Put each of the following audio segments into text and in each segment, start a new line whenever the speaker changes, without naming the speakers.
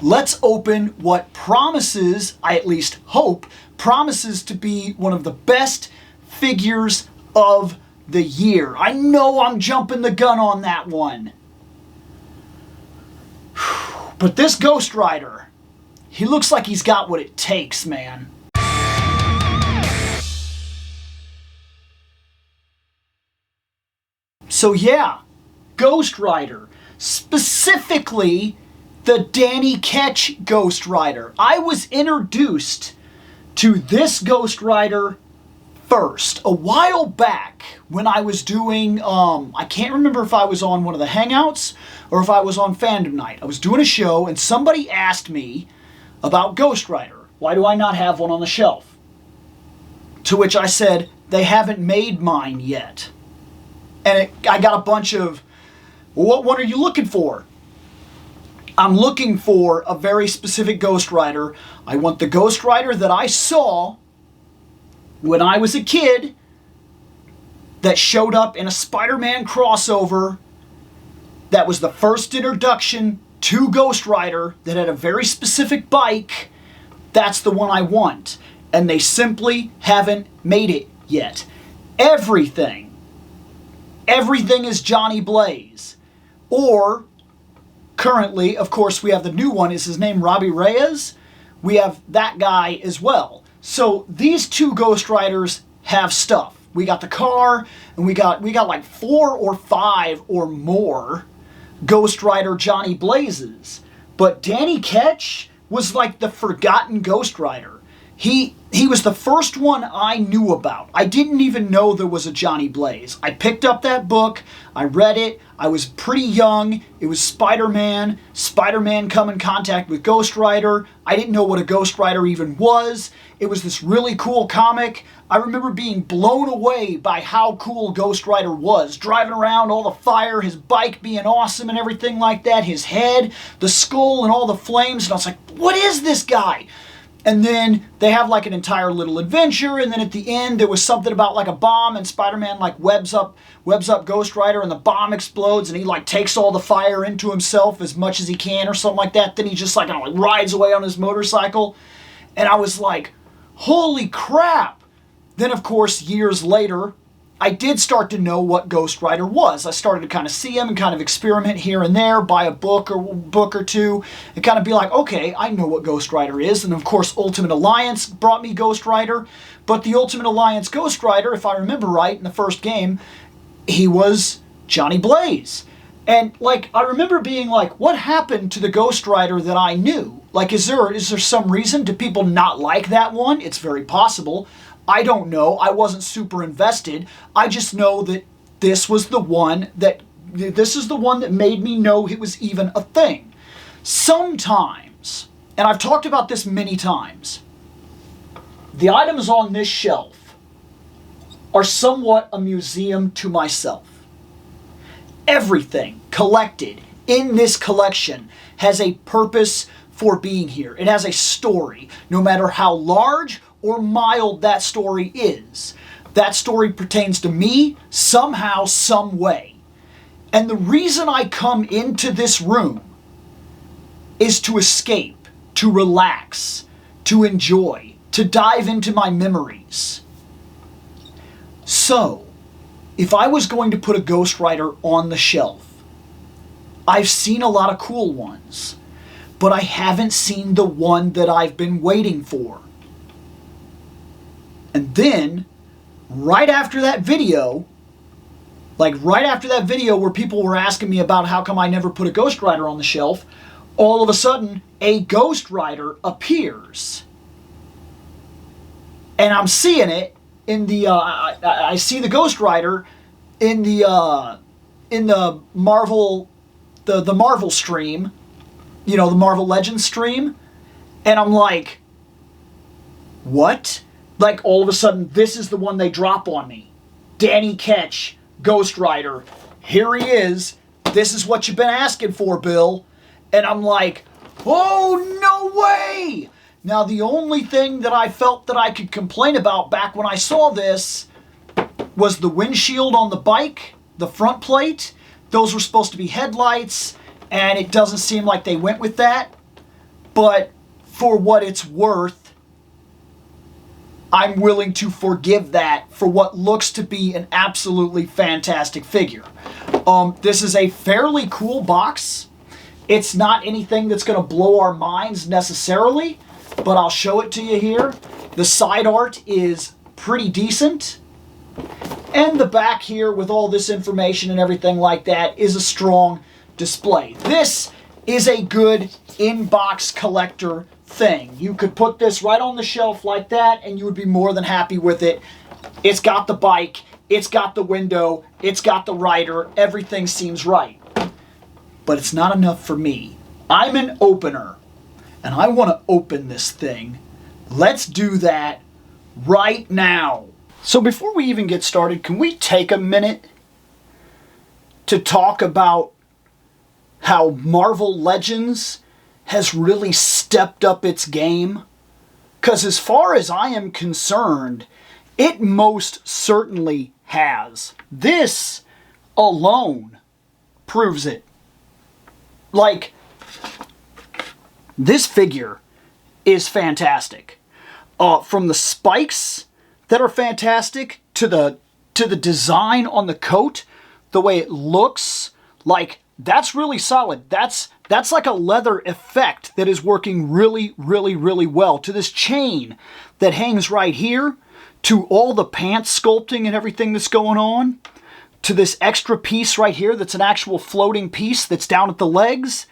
let's open what promises, I at least hope, promises to be one of the best figures of the year. I know I'm jumping the gun on that one. But this Ghost Rider, he looks like he's got what it takes, man. So yeah, Ghost Rider. Specifically, the Danny Ketch Ghost Rider. I was introduced to this Ghost Rider first a while back when I was doing, I can't remember if I was on one of the Hangouts or if I was on Fandom Night. I was doing a show and somebody asked me about Ghost Rider. Why do I not have one on the shelf? To which I said, they haven't made mine yet. And I got a bunch of, well, what one are you looking for? I'm looking for a very specific Ghost Rider. I want the Ghost Rider that I saw when I was a kid that showed up in a Spider-Man crossover that was the first introduction to Ghost Rider that had a very specific bike. That's the one I want. And they simply haven't made it yet. Everything is Johnny Blaze. Or, currently, of course, we have the new one. Is his name Robbie Reyes? We have that guy as well. So these two Ghost Riders have stuff. We got the car, and we got like 4 or 5 or more Ghost Rider Johnny Blazes. But Danny Ketch was like the forgotten Ghost Rider. He was the first one I knew about. I didn't even know there was a Johnny Blaze. I picked up that book, I read it, I was pretty young, it was Spider-Man. Spider-Man come in contact with Ghost Rider. I didn't know what a Ghost Rider even was. It was this really cool comic. I remember being blown away by how cool Ghost Rider was. Driving around, all the fire, his bike being awesome and everything like that, his head, the skull and all the flames, and I was like, what is this guy? And then they have like an entire little adventure, and then at the end there was something about like a bomb, and Spider-Man like webs up Ghost Rider, and the bomb explodes, and he like takes all the fire into himself as much as he can or something like that. Then he just like, I don't know, rides away on his motorcycle. And I was like, holy crap. Then of course years later, I did start to know what Ghost Rider was. I started to kind of see him and kind of experiment here and there, buy a book or two, and kind of be like, okay, I know what Ghost Rider is. And of course, Ultimate Alliance brought me Ghost Rider. But the Ultimate Alliance Ghost Rider, if I remember right, in the first game, he was Johnny Blaze. And like, I remember being like, what happened to the Ghost Rider that I knew? Like, is there some reason? Do people not like that one? It's very possible. I don't know. I wasn't super invested. I just know that this is the one that made me know it was even a thing. Sometimes, and I've talked about this many times, the items on this shelf are somewhat a museum to myself. Everything collected in this collection has a purpose for being here. It has a story, no matter how large or mild that story is. That story pertains to me somehow, some way. And the reason I come into this room is to escape, to relax, to enjoy, to dive into my memories. So, if I was going to put a Ghost Rider on the shelf, I've seen a lot of cool ones, but I haven't seen the one that I've been waiting for. And then, right after that video where people were asking me about how come I never put a Ghost Rider on the shelf, all of a sudden, a Ghost Rider appears. And I'm seeing it in the, I see the Ghost Rider in the Marvel, the Marvel stream, you know, the Marvel Legends stream, and I'm like, what? Like, all of a sudden, this is the one they drop on me. Danny Ketch, Ghost Rider. Here he is. This is what you've been asking for, Bill. And I'm like, oh, no way! Now, the only thing that I felt that I could complain about back when I saw this was the windshield on the bike, the front plate. Those were supposed to be headlights, and it doesn't seem like they went with that. but for what it's worth, I'm willing to forgive that for what looks to be an absolutely fantastic figure. This is a fairly cool box. It's not anything that's going to blow our minds necessarily, but I'll show it to you here. The side art is pretty decent. And the back here with all this information and everything like that is a strong display. This is a good in-box collector thing. You could put this right on the shelf like that and you would be more than happy with it. It's got the bike, it's got the window, it's got the rider, everything seems right. But it's not enough for me. I'm an opener and I want to open this thing. Let's do that right now. So before we even get started, can we take a minute to talk about how Marvel Legends has really stepped up its game? Because as far as I am concerned, it most certainly has. This alone proves it. Like, this figure is fantastic. From the spikes that are fantastic to the design on the coat, the way it looks, like, that's really solid. That's like a leather effect that is working really, really, really well. To this chain that hangs right here, to all the pants sculpting and everything that's going on, to this extra piece right here that's an actual floating piece that's down at the legs,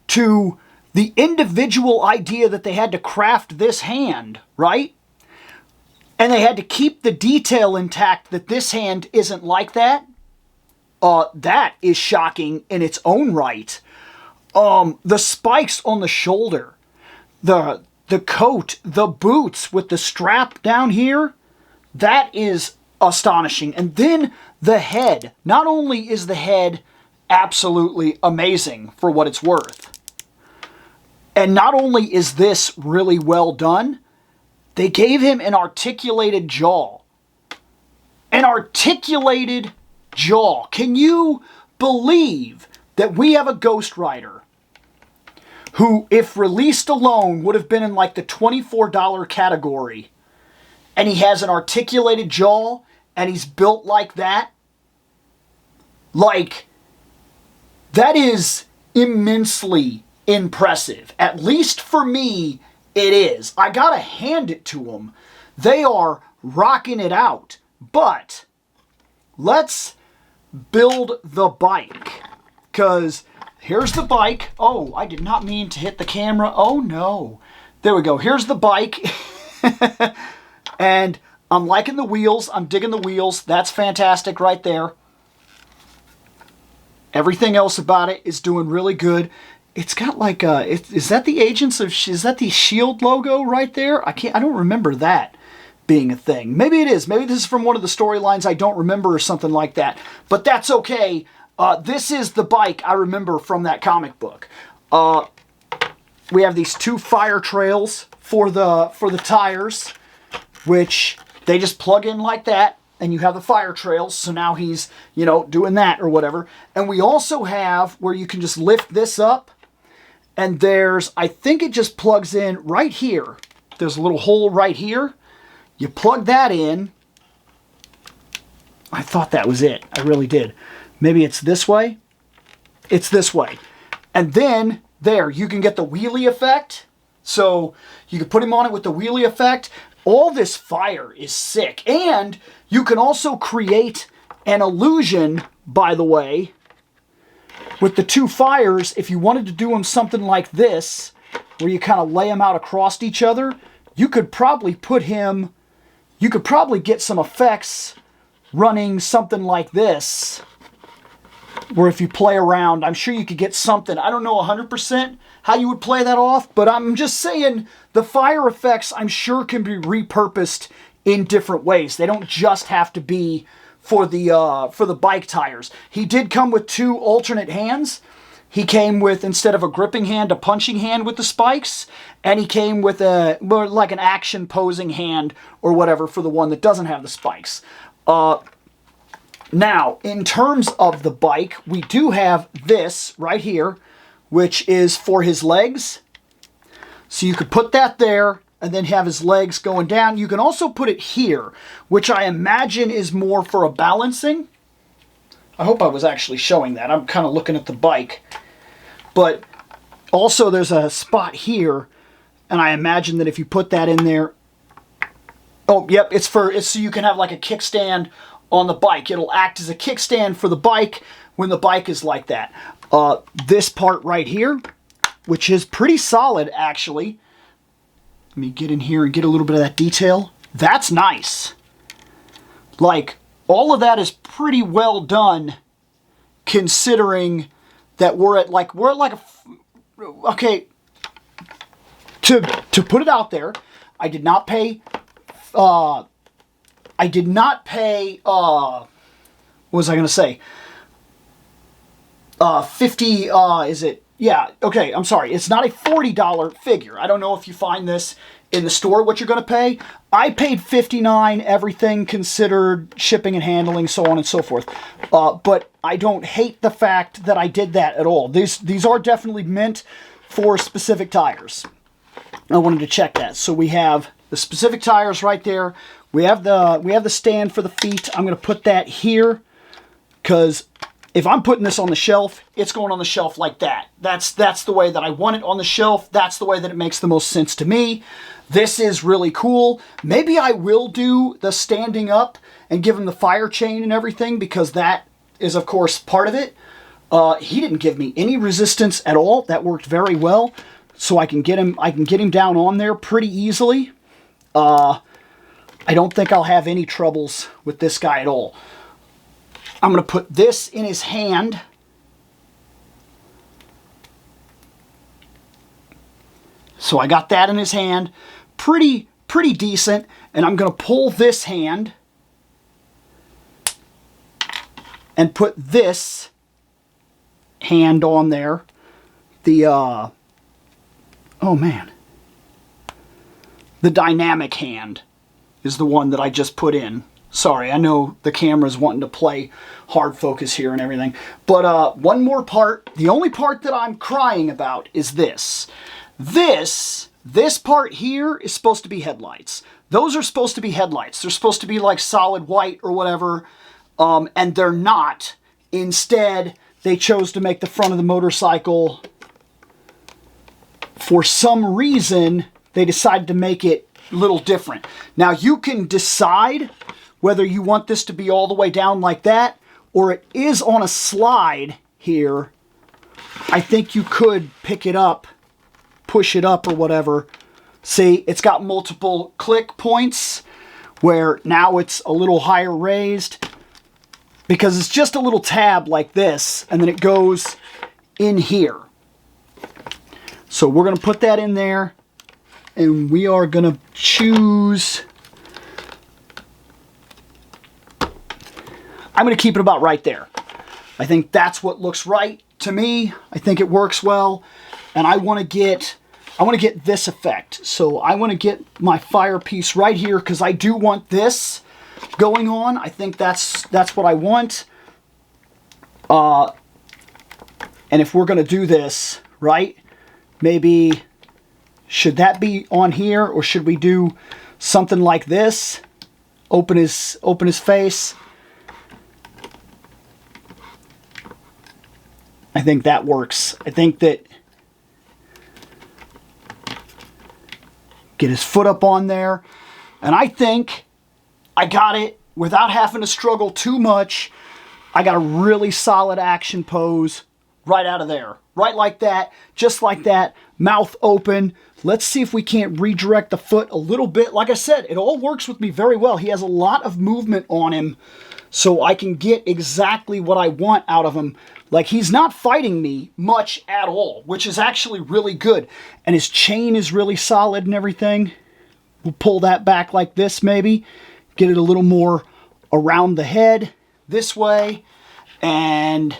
to the individual idea that they had to craft this hand, right? And they had to keep the detail intact that this hand isn't like that. That is shocking in its own right. The spikes on the shoulder, the coat, the boots with the strap down here, that is astonishing. And then the head. Not only is the head absolutely amazing for what it's worth, and not only is this really well done, they gave him an articulated jaw. An articulated jaw. Can you believe that we have a Ghost Rider who, if released alone, would have been in like the $24 category, and he has an articulated jaw and he's built like that? Like, that is immensely impressive. At least for me, it is. I gotta hand it to them. They are rocking it out. But let's build the bike. Because here's the bike. Oh, I did not mean to hit the camera. Oh no. There we go. Here's the bike. And I'm liking the wheels. I'm digging the wheels. That's fantastic right there. Everything else about it is doing really good. It's got like a, is that the Agents of, is that the S.H.I.E.L.D. logo right there? I don't remember that being a thing. Maybe it is. Maybe this is from one of the storylines I don't remember or something like that. But that's okay. This is the bike I remember from that comic book. We have these two fire trails for the tires, which they just plug in like that, and you have the fire trails. So now he's, you know, doing that or whatever. And we also have where you can just lift this up, and there's, I think it just plugs in right here. There's a little hole right here. You plug that in. I thought that was it. I really did. Maybe it's this way. It's this way. And then there, you can get the wheelie effect. So you can put him on it with the wheelie effect. All this fire is sick. And you can also create an illusion, by the way, with the two fires. If you wanted to do them something like this, where you kind of lay them out across each other, you could probably put him, you could probably get some effects running something like this, where if you play around, I'm sure you could get something. I don't know 100% how you would play that off, but I'm just saying the fire effects, I'm sure, can be repurposed in different ways. They don't just have to be for the bike tires. He did come with two alternate hands. He came with, instead of a gripping hand, a punching hand with the spikes, and he came with a more like an action posing hand or whatever for the one that doesn't have the spikes. Now, in terms of the bike, we do have this right here, which is for his legs. So you could put that there and then have his legs going down. You can also put it here, which I imagine is more for a balancing. I hope I was actually showing that. I'm kind of looking at the bike. But also there's a spot here, and I imagine that if you put that in there, oh, yep, it's so you can have like a kickstand on the bike. It'll act as a kickstand for the bike when the bike is like that. This part right here, which is pretty solid actually. Let me get in here and get a little bit of that detail. That's nice. Like, all of that is pretty well done considering that we're at like a, okay, to put it out there, I did not pay, what was I going to say? 50, is it? Yeah, okay, I'm sorry. It's not a $40 figure. I don't know if you find this in the store, what you're going to pay. I paid $59, everything considered, shipping and handling, so on and so forth. But I don't hate the fact that I did that at all. These are definitely meant for specific tires. I wanted to check that. So we have the specific tires right there. We have the stand for the feet. I'm going to put that here because if I'm putting this on the shelf, it's going on the shelf like that. That's the way that I want it on the shelf. That's the way that it makes the most sense to me. This is really cool. Maybe I will do the standing up and give him the fire chain and everything because that is, of course, part of it. He didn't give me any resistance at all. That worked very well. So I can get him down on there pretty easily. I don't think I'll have any troubles with this guy at all. I'm going to put this in his hand. So I got that in his hand. Pretty decent. And I'm going to pull this hand and put this hand on there. Oh man. The dynamic hand is the one that I just put in. Sorry, I know the camera's wanting to play hard focus here and everything. But one more part. The only part that I'm crying about is this. This part here is supposed to be headlights. Those are supposed to be headlights. They're supposed to be like solid white or whatever. And they're not. Instead, they chose to make the front of the motorcycle. For some reason, they decided to make it a little different. Now, you can decide whether you want this to be all the way down like that, or it is on a slide here. I think you could pick it up, push it up or whatever. See, it's got multiple click points where now it's a little higher raised because it's just a little tab like this, and then it goes in here. So we're going to put that in there, and we are going to choose... I'm going to keep it about right there. I think that's what looks right to me. I think it works well, and I want to get this effect. So I want to get my fire piece right here because I do want this going on. I think that's what I want. And if we're going to do this, right? Maybe should that be on here, or should we do something like this? Open his face. I think that works. I think that get his foot up on there. And I think I got it without having to struggle too much. I got a really solid action pose right out of there. Right like that, just like that, mouth open. Let's see if we can't redirect the foot a little bit. Like I said, it all works with me very well. He has a lot of movement on him, so I can get exactly what I want out of him. Like, he's not fighting me much at all, which is actually really good. And his chain is really solid and everything. We'll pull that back like this maybe. Get it a little more around the head this way. And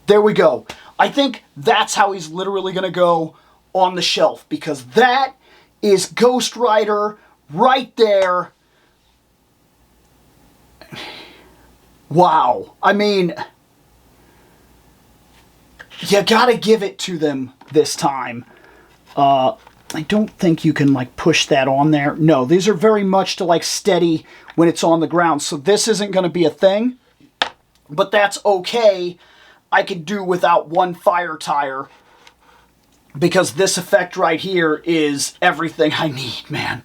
there we go. I think that's how he's literally going to go on the shelf, because that is Ghost Rider right there. Wow. I mean, you gotta give it to them this time. I don't think you can like push that on there. No, these are very much to like steady when it's on the ground. So this isn't going to be a thing, but that's okay. I could do without one fire tire because this effect right here is everything I need, man.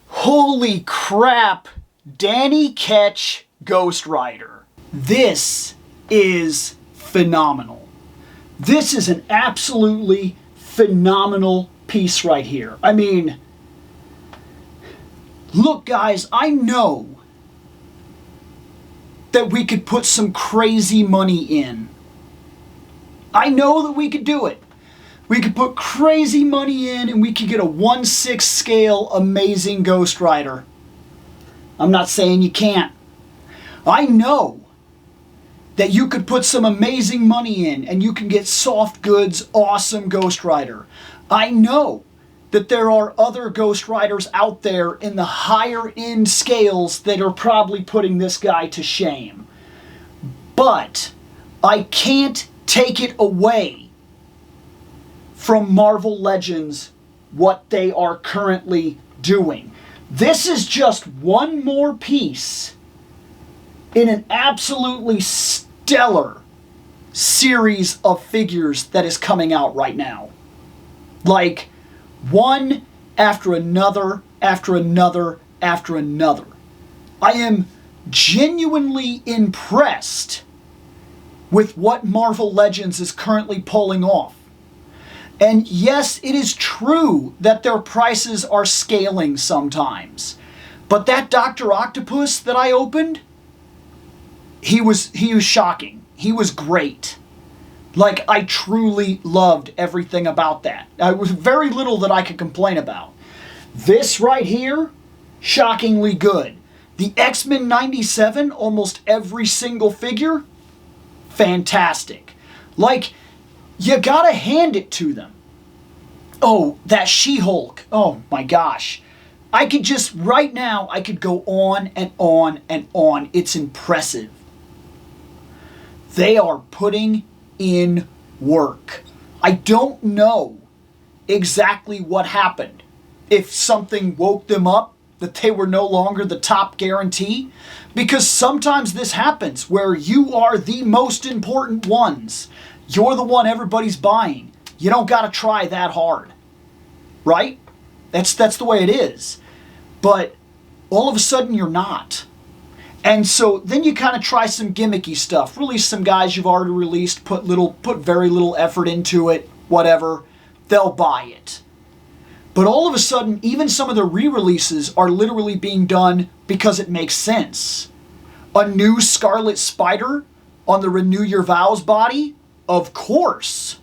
Holy crap. Danny Ketch Ghost Rider. This is phenomenal. This is an absolutely phenomenal piece right here. I mean, look guys, I know that we could put some crazy money in. I know that we could do it. We could put crazy money in and we could get a 1/6 scale amazing Ghost Rider. I'm not saying you can't. I know that you could put some amazing money in and you can get soft goods, awesome Ghost Rider. I know that there are other Ghost Riders out there in the higher end scales that are probably putting this guy to shame. But I can't take it away from Marvel Legends what they are currently doing. This is just one more piece in an absolutely stellar series of figures that is coming out right now. Like, one after another, after another, after another. I am genuinely impressed with what Marvel Legends is currently pulling off. And yes, it is true that their prices are scaling sometimes. But that Dr. Octopus that I opened, he was shocking. He was great. Like, I truly loved everything about that. There was very little that I could complain about. This right here, shockingly good. The X-Men 97, almost every single figure, fantastic. Like, you gotta hand it to them. Oh, that She-Hulk. Oh my gosh. I could just, right now, I could go on and on and on. It's impressive. They are putting in work. I don't know exactly what happened. If something woke them up, that they were no longer the top guarantee. Because sometimes this happens where you are the most important ones. You're the one everybody's buying. You don't got to try that hard. Right? That's the way it is. But all of a sudden you're not. And so then you kind of try some gimmicky stuff. Release some guys you've already released, put very little effort into it, whatever. They'll buy it. But all of a sudden, even some of the re-releases are literally being done because it makes sense. A new Scarlet Spider on the Renew Your Vows body? Of course.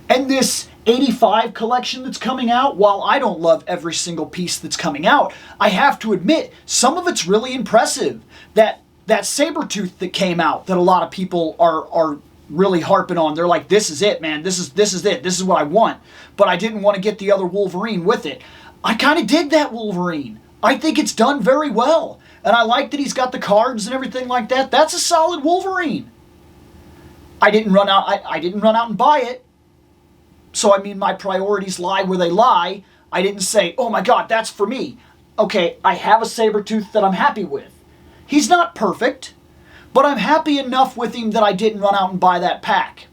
And this 85 collection that's coming out, while I don't love every single piece that's coming out, I have to admit, some of it's really impressive. That Sabretooth that came out, that a lot of people are really harping on. They're like, this is it, man. This is it. This is what I want. But I didn't want to get the other Wolverine with it. I kind of dig that Wolverine. I think it's done very well. And I like that he's got the cards and everything like that. That's a solid Wolverine. I didn't run out and buy it. So, I mean, my priorities lie where they lie. I didn't say, oh my God, that's for me. Okay, I have a Sabretooth that I'm happy with. He's not perfect, but I'm happy enough with him that I didn't run out and buy that pack.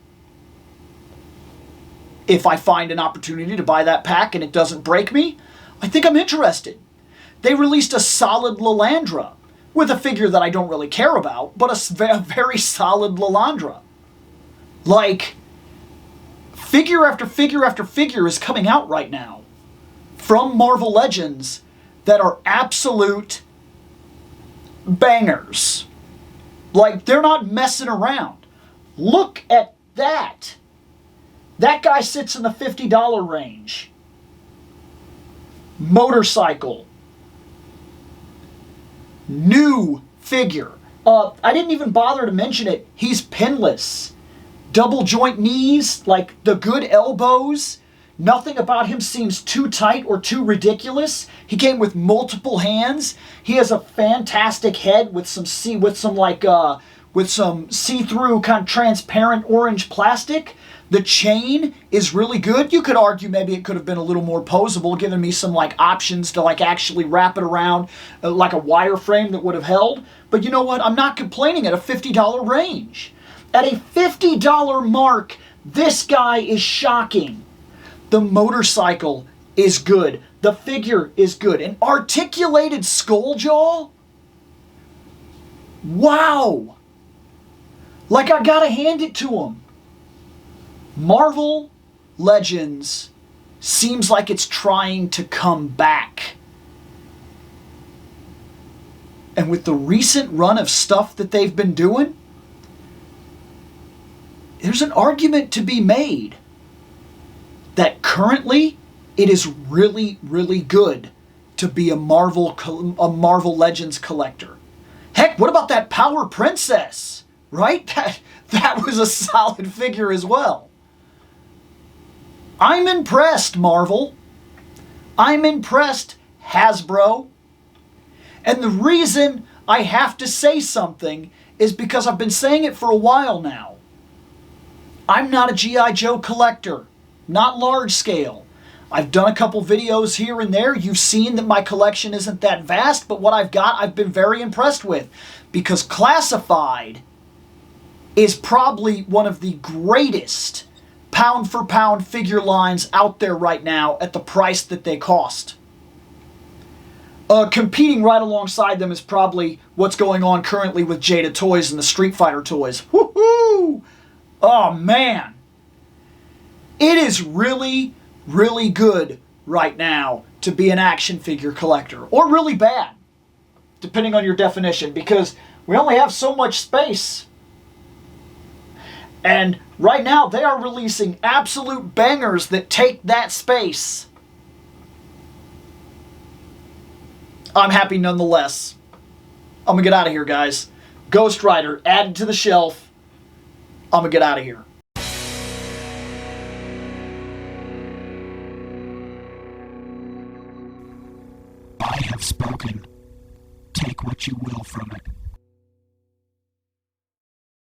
If I find an opportunity to buy that pack and it doesn't break me, I think I'm interested. They released a solid Lilandra with a figure that I don't really care about, but a very solid Lilandra. Like, figure after figure after figure is coming out right now from Marvel Legends that are absolute bangers. Like, they're not messing around. Look at that. That guy sits in the $50 range. Motorcycle. New figure. I didn't even bother to mention it. He's pinless. Double joint knees, like the good elbows. Nothing about him seems too tight or too ridiculous. He came with multiple hands. He has a fantastic head with some see-through kind of transparent orange plastic The chain is really good. You could argue maybe it could have been a little more posable, giving me some like options to like actually wrap it around like a wireframe that would have held. But you know what? I'm not complaining at a $50 range. At a $50 mark, this guy is shocking. The motorcycle is good. The figure is good. An articulated skull jaw? Wow. Like, I gotta hand it to him. Marvel Legends seems like it's trying to come back. And with the recent run of stuff that they've been doing, there's an argument to be made that currently it is really, really good to be a Marvel Legends collector. Heck, what about that Power Princess? Right? That was a solid figure as well. I'm impressed, Marvel. I'm impressed, Hasbro. And the reason I have to say something is because I've been saying it for a while now. I'm not a G.I. Joe collector. Not large scale. I've done a couple videos here and there. You've seen that my collection isn't that vast, but what I've got, I've been very impressed with. Because Classified is probably one of the greatest pound-for-pound figure lines out there right now at the price that they cost. Competing right alongside them is probably what's going on currently with Jada Toys and the Street Fighter toys. Woohoo! Oh, man. It is really, really good right now to be an action figure collector. Or really bad, depending on your definition, because we only have so much space. And right now, they are releasing absolute bangers that take that space. I'm happy nonetheless. I'm going to get out of here, guys. Ghost Rider added to the shelf. I'm going to get out of here.
I have spoken. Take what you will from it.